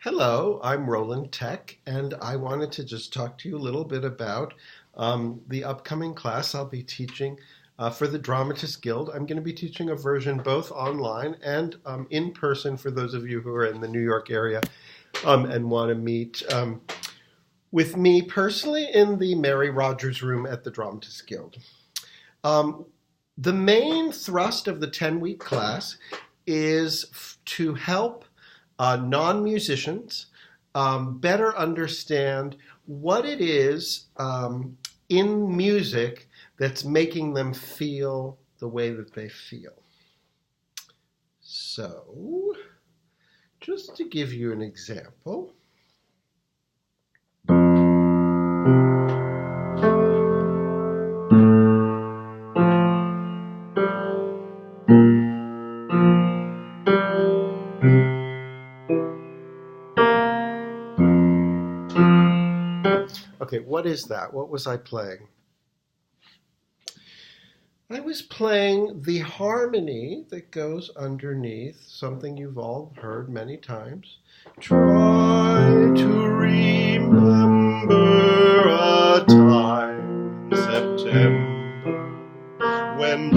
Hello, I'm Roland Tec, and I wanted to just talk to you a little bit about the upcoming class I'll be teaching for the Dramatists Guild. I'm going to be teaching a version both online and in person for those of you who are in the New York area and want to meet with me personally in the Mary Rogers room at the Dramatists Guild. The main thrust of the 10-week class is to help non-musicians better understand what it is in music that's making them feel the way that they feel. So, just to give you an example. Okay, what is that? What was I playing? I was playing the harmony that goes underneath something you've all heard many times. Try to remember a time in September when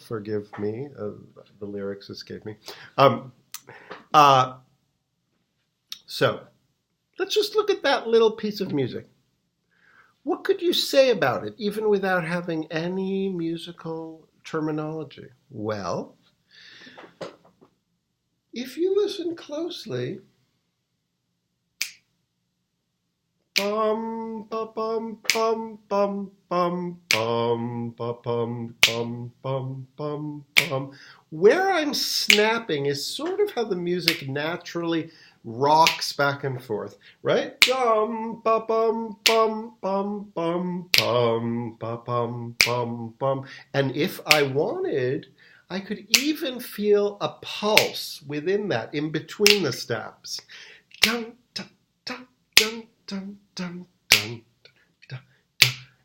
forgive me, the lyrics escape me. So, let's just look at that little piece of music. What could you say about it, even without having any musical terminology? Well, if you listen closely, bum ba bum bum bum bum bum ba bum bum bum bum bum. Where I'm snapping is sort of how the music naturally rocks back and forth, right? Bum ba bum bum bum bum bum ba bum bum bum. And if I wanted, I could even feel a pulse within that, in between the steps. Dun dun dun dun dun dun dun.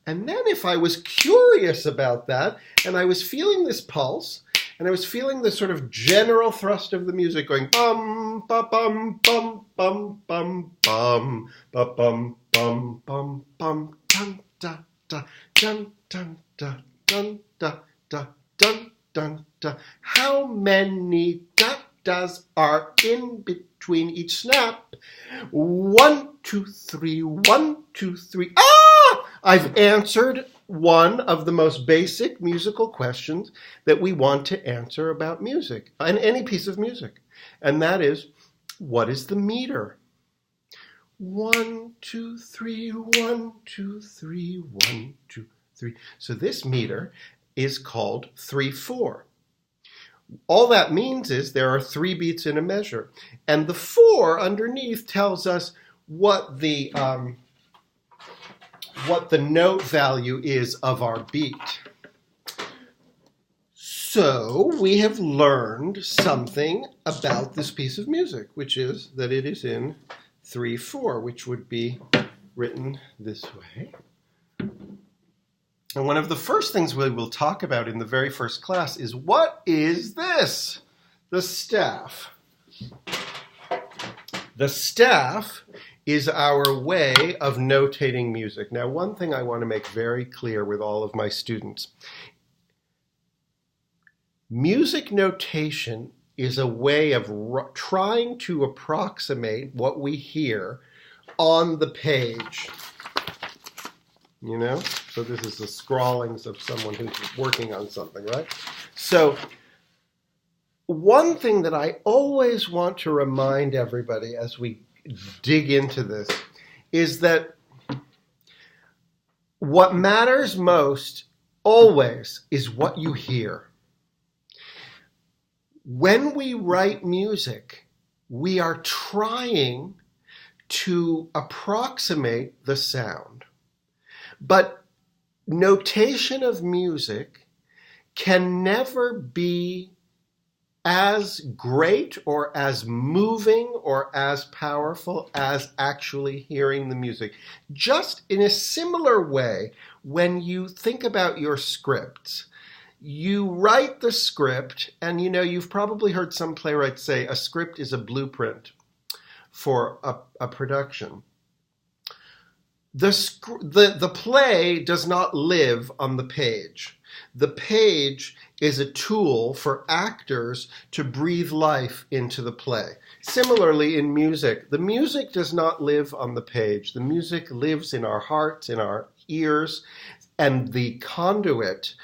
And then if I was curious about that, and I was feeling this pulse, and I was feeling the sort of general thrust of the music going bum ba bum bum bum bum bum ba bum bum bum bum dun da da dun dun da dun da da dun dun da. How many da-das are in between each snap? 1, 2, 3, 1, 2, 3. I've answered one of the most basic musical questions that we want to answer about music, and any piece of music. And that is, what is the meter? 1, 2, 3, 1, 2, 3, 1, 2, 3. So this meter is called 3/4. All that means is there are 3 beats in a measure. And the 4 underneath tells us what the note value is of our beat. So we have learned something about this piece of music, which is that it is in 3/4, which would be written this way. And one of the first things we will talk about in the very first class is, what is this? The staff. The staff is our way of notating music. Now, one thing I want to make very clear with all of my students. Music notation is a way of trying to approximate what we hear on the page. You know? So this is the scrawlings of someone who's working on something, right? So one thing that I always want to remind everybody as we dig into this is that what matters most always is what you hear. When we write music, we are trying to approximate the sound. But notation of music can never be as great or as moving or as powerful as actually hearing the music. Just in a similar way, when you think about your scripts, You write the script, and you've probably heard some playwrights say a script is a blueprint for a production. The play does not live on the page. The page is a tool for actors to breathe life into the play. Similarly, in music, the music does not live on the page. The music lives in our hearts, in our ears, and the conduit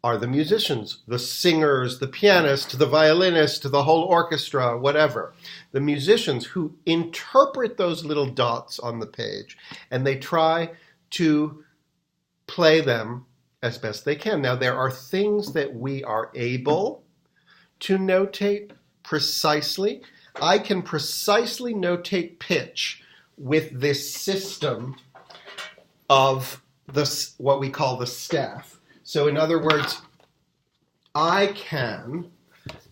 are the musicians, the singers, the pianist, the violinist, the whole orchestra, whatever. The musicians who interpret those little dots on the page, and they try to play them as best they can. Now, there are things that we are able to notate precisely. I can precisely notate pitch with this system of what we call the staff. So in other words, I can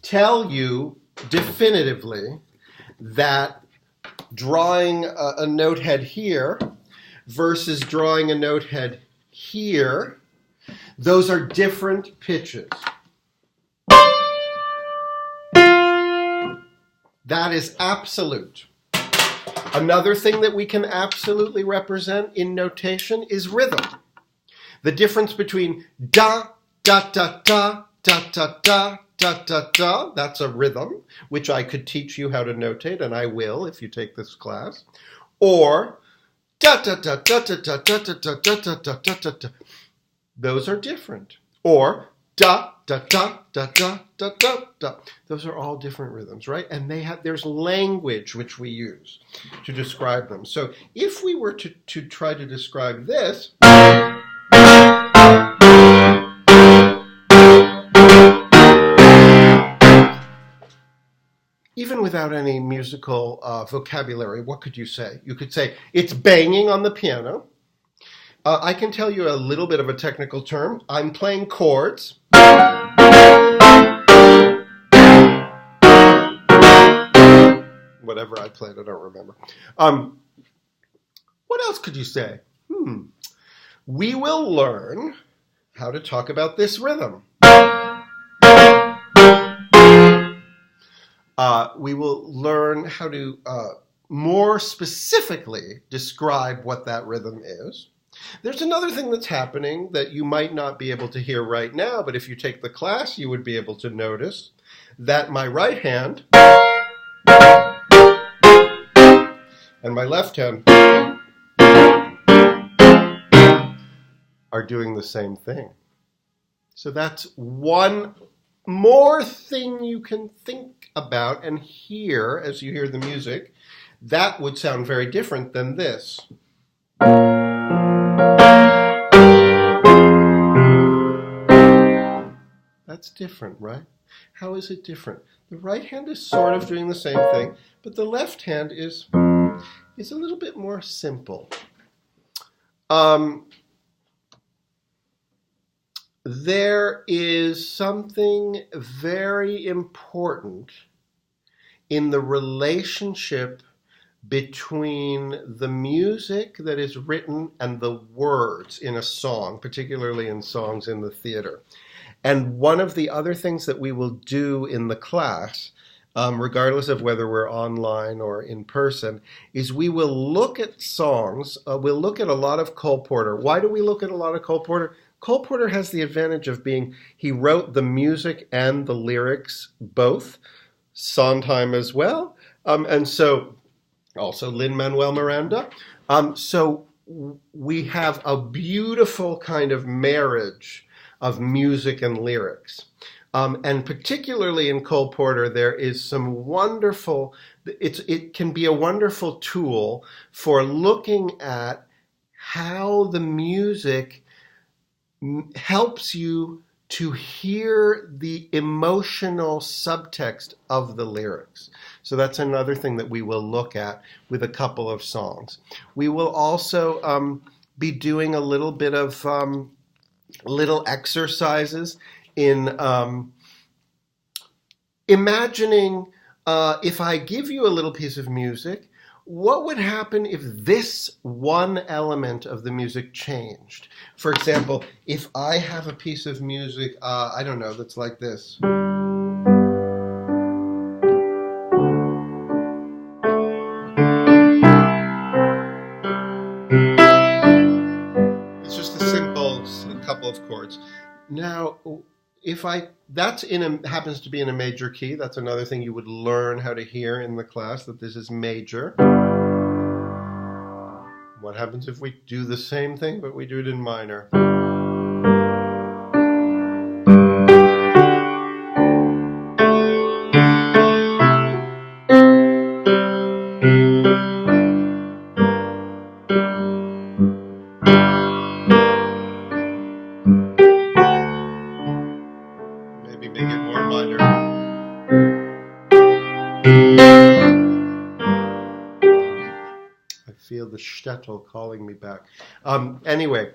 tell you definitively that drawing a note head here versus drawing a note head here, those are different pitches. That is absolute. Another thing that we can absolutely represent in notation is rhythm. The difference between da, da, da, da, da, da, da, da, da, da, that's a rhythm, which I could teach you how to notate, and I will if you take this class. Or da, da, da, da, da, da, da, da, da, da, da, da, da, da, da. Those are different. Or da, da, da, da, da, da, da, da. Those are all different rhythms, right? And there's language which we use to describe them. So if we were to try to describe this, even without any musical vocabulary, what could you say? You could say, it's banging on the piano. I can tell you a little bit of a technical term. I'm playing chords. Whatever I played, I don't remember. What else could you say? We will learn how to talk about this rhythm. We will learn how to more specifically describe what that rhythm is. There's another thing that's happening that you might not be able to hear right now, but if you take the class, you would be able to notice that my right hand and my left hand are doing the same thing. So that's one more thing you can think about and hear as you hear the music. That would sound very different than this. That's different, right? How is it different? The right hand is sort of doing the same thing, but the left hand is a little bit more simple. There is something very important in the relationship between the music that is written and the words in a song, particularly in songs in the theater. And one of the other things that we will do in the class, regardless of whether we're online or in person, is we will look at songs. We'll look at a lot of Cole Porter. Why do we look at a lot of Cole Porter? Cole Porter has the advantage of he wrote the music and the lyrics both, Sondheim as well, and so also Lin-Manuel Miranda. So we have a beautiful kind of marriage of music and lyrics. And particularly in Cole Porter, there is some wonderful, it can be a wonderful tool for looking at how the music helps you to hear the emotional subtext of the lyrics. So that's another thing that we will look at with a couple of songs. We will also be doing a little bit of little exercises in imagining if I give you a little piece of music, what would happen if this one element of the music changed? For example, if I have a piece of music, I don't know, that's like this. It's just a simple couple of chords. Now, if happens to be in a major key, that's another thing you would learn how to hear in the class, that this is major. What happens if we do the same thing, but we do it in minor? Maybe make it more minor. I feel the shtetl calling me back. Anyway,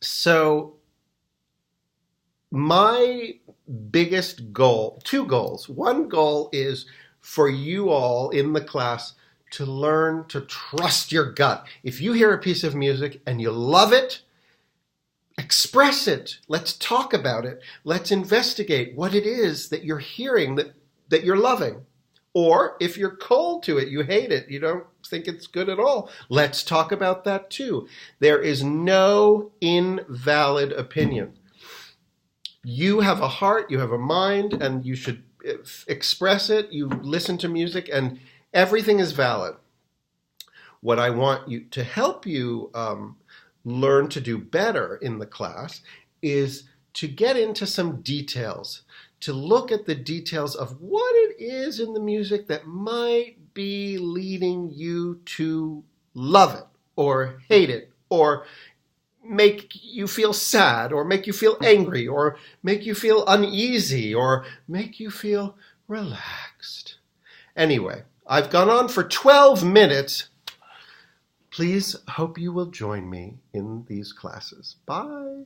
so my biggest goal, two goals. One goal is for you all in the class to learn to trust your gut. If you hear a piece of music and you love it, express it. Let's talk about it. Let's investigate what it is that you're hearing that you're loving. Or if you're cold to it, you hate it, you don't think it's good at all, let's talk about that too. There is no invalid opinion. You have a heart, you have a mind, and you should express it. You listen to music, and everything is valid. What I want you to help you learn to do better in the class is to get into some details, to look at the details of what it is in the music that might be leading you to love it or hate it or make you feel sad or make you feel angry or make you feel uneasy or make you feel relaxed. Anyway, I've gone on for 12 minutes. Please hope you will join me in these classes. Bye.